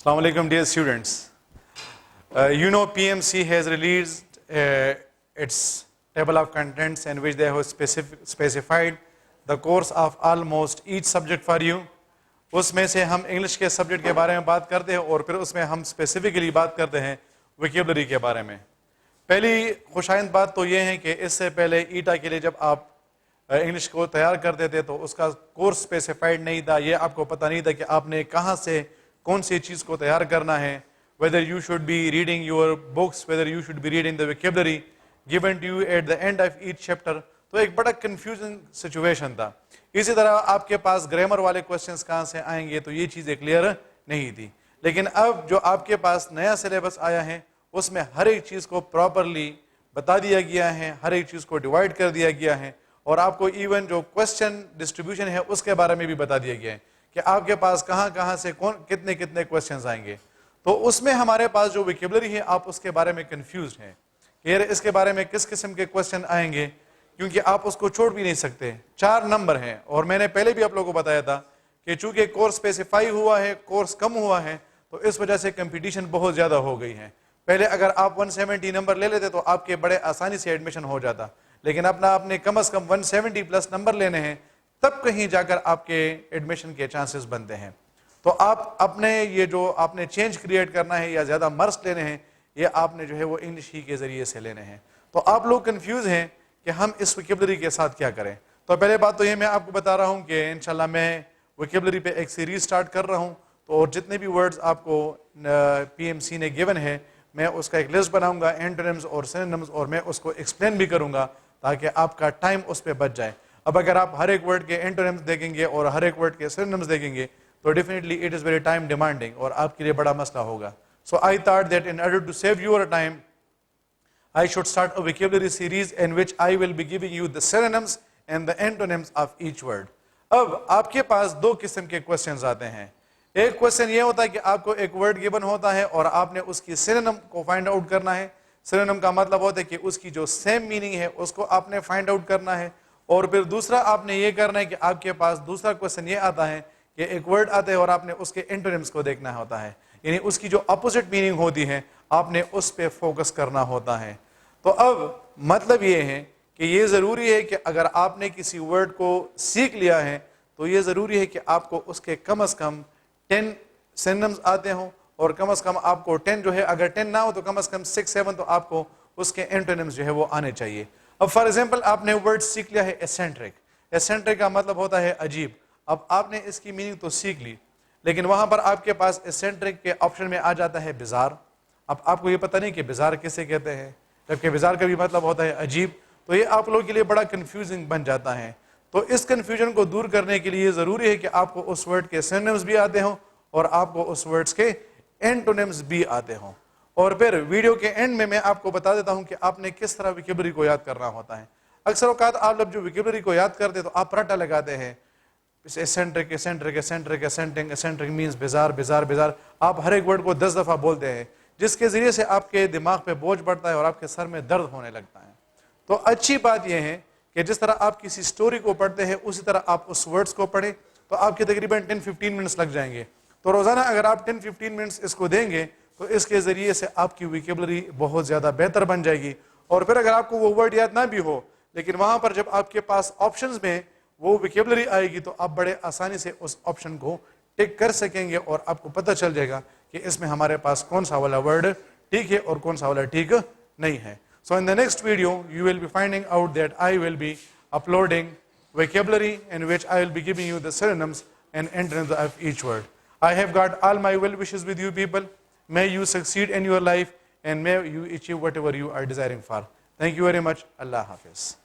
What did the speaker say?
Assalamu alaikum, dear students. You know PMC has released its table of contents in which they have specified the course of almost each subject for you. उसमें से हम English के subject के बारे में बात करते हैं और फिर उसमें हम स्पेसिफिकली बात करते हैं वोकैबुलरी के बारे में. पहली खुशाइंद बात तो ये है कि इससे पहले ईटा के लिए जब आप इंग्लिश को तैयार करते थे तो उसका कोर्स स्पेसिफाइड नहीं था. ये आपको पता नहीं था कि आपने कहाँ से कौन सी चीज़ को तैयार करना है. whether you should be reading your books, whether you should be reading the vocabulary given to you at the end of each chapter. तो एक बड़ा कंफ्यूजिंग सिचुएशन था. इसी तरह आपके पास ग्रामर वाले क्वेश्चंस कहाँ से आएंगे तो ये चीज़ें क्लियर नहीं थी. लेकिन अब जो आपके पास नया सिलेबस आया है उसमें हर एक चीज़ को प्रॉपरली बता दिया गया है, हर एक चीज़ को डिवाइड कर दिया गया है और आपको इवन जो क्वेश्चन डिस्ट्रीब्यूशन है उसके बारे में भी बता दिया गया है कि आपके पास कहाँ कहाँ से कौन कितने कितने क्वेश्चंस आएंगे. तो उसमें हमारे पास जो वोकैबुलरी है आप उसके बारे में कंफ्यूज हैं कि यार इसके बारे में किस किस्म के क्वेश्चन आएंगे, क्योंकि आप उसको छोड़ भी नहीं सकते. 4 नंबर हैं और मैंने पहले भी आप लोगों को बताया था कि चूंकि कोर्स स्पेसिफाई हुआ है, कोर्स कम हुआ है, तो इस वजह से कंपटीशन बहुत ज़्यादा हो गई है. पहले अगर आप 170 नंबर ले लेते तो आपके बड़े आसानी से एडमिशन हो जाता, लेकिन अपना आपने कम से कम 170 प्लस नंबर लेने हैं तब कहीं जाकर आपके एडमिशन के चांसेस बनते हैं. तो आप अपने ये जो आपने चेंज क्रिएट करना है या ज़्यादा मार्क्स लेने हैं ये आपने जो है वो इंग्लिश ही के ज़रिए से लेने हैं. तो आप लोग कंफ्यूज हैं कि हम इस वोकैबुलरी के साथ क्या करें. तो पहले बात तो ये मैं आपको बता रहा हूँ कि इंशाल्लाह मैं वोकैबुलरी पे एक सीरीज स्टार्ट कर रहा हूँ. तो और जितने भी वर्ड्स आपको पीएमसी ने गिवन है मैं उसका एक लिस्ट बनाऊंगा, एंटोनिम्स और सिनोनिम्स, और मैं उसको एक्सप्लेन भी करूंगा ताकि आपका टाइम उस पर बच जाए. अब अगर आप हर एक वर्ड के एंटोनिम्स देखेंगे और हर एक वर्ड के सिनोनिम्स देखेंगे तो definitely it is very time demanding और आपके लिए बड़ा मसला होगा. So I thought that in order to save your time I should start a vocabulary series in which I will be giving you the synonyms and the antonyms of each word. अब आपके पास 2 किस्म के questions आते हैं. एक question ये होता है कि आपको एक वर्ड गिवन होता है और आपने उसकी सिनोनिम को फाइंड आउट करना है. सिनोनिम का मतलब होता है कि उसकी जो सेम मीनिंग है उसको आपने फाइंड आउट करना है. और फिर दूसरा आपने ये करना है कि आपके पास दूसरा क्वेश्चन ये आता है कि एक वर्ड आता है और आपने उसके एंटोनिम्स को देखना होता है, यानी उसकी जो अपोजिट मीनिंग होती है आपने उस पर फोकस करना होता है. तो अब मतलब ये है कि ये ज़रूरी है कि अगर आपने किसी वर्ड को सीख लिया है तो ये ज़रूरी है कि आपको उसके कम से कम 10 सिनोनिम्स आते हों और कम से कम आपको 10 जो है, अगर 10 ना हो तो कम से कम 6-7 तो आपको उसके एंटोनिम्स जो है वो आने चाहिए. अब फॉर एग्जांपल आपने वर्ड सीख लिया है एसेंट्रिक. एसेंट्रिक का मतलब होता है अजीब. अब आपने इसकी मीनिंग तो सीख ली लेकिन वहाँ पर आपके पास एसेंट्रिक के ऑप्शन में आ जाता है बिजार. अब आपको ये पता नहीं कि बिजार किसे कहते हैं, जबकि बिजार का भी मतलब होता है अजीब. तो ये आप लोगों के लिए बड़ा कंफ्यूजिंग बन जाता है. तो इस कंफ्यूजन को दूर करने के लिए ज़रूरी है कि आपको उस वर्ड के सिनोनिम्स भी आते हों और आपको उस वर्ड्स के एंटोनिम्स भी आते हों. और फिर वीडियो के एंड में मैं आपको बता देता हूँ कि आपने किस तरह वोकैबुलरी को याद करना होता है. अक्सर औकात आप जब जो वोकैबुलरी को याद करते तो आप रट्टा लगाते हैं, eccentric eccentric eccentric eccentric eccentric means bizarre bizarre bizarre. आप हर एक वर्ड को 10 दफ़ा बोलते हैं जिसके ज़रिए से आपके दिमाग पे बोझ बढ़ता है और आपके सर में दर्द होने लगता है. तो अच्छी बात यह है कि जिस तरह आप किसी स्टोरी को पढ़ते हैं उसी तरह आप उस वर्ड्स को पढ़ें तो आपके तकरीबन 10-15 मिनट्स लग जाएंगे. तो रोज़ाना अगर आप 10-15 मिनट्स इसको देंगे तो इसके ज़रिए से आपकी वोकैबुलरी बहुत ज़्यादा बेहतर बन जाएगी. और फिर अगर आपको वो वर्ड याद ना भी हो लेकिन वहाँ पर जब आपके पास ऑप्शंस में वो वोकैबुलरी आएगी तो आप बड़े आसानी से उस ऑप्शन को टिक कर सकेंगे और आपको पता चल जाएगा कि इसमें हमारे पास कौन सा वाला वर्ड ठीक है और कौन सा वाला ठीक नहीं है. So in the next video you will be finding out that I will be uploading vocabulary in which I will be giving you the synonyms and antonyms of each word. I have got all my well wishes with you people. May you succeed in your life and may you achieve whatever you are desiring for. Thank you very much. Allah Hafiz.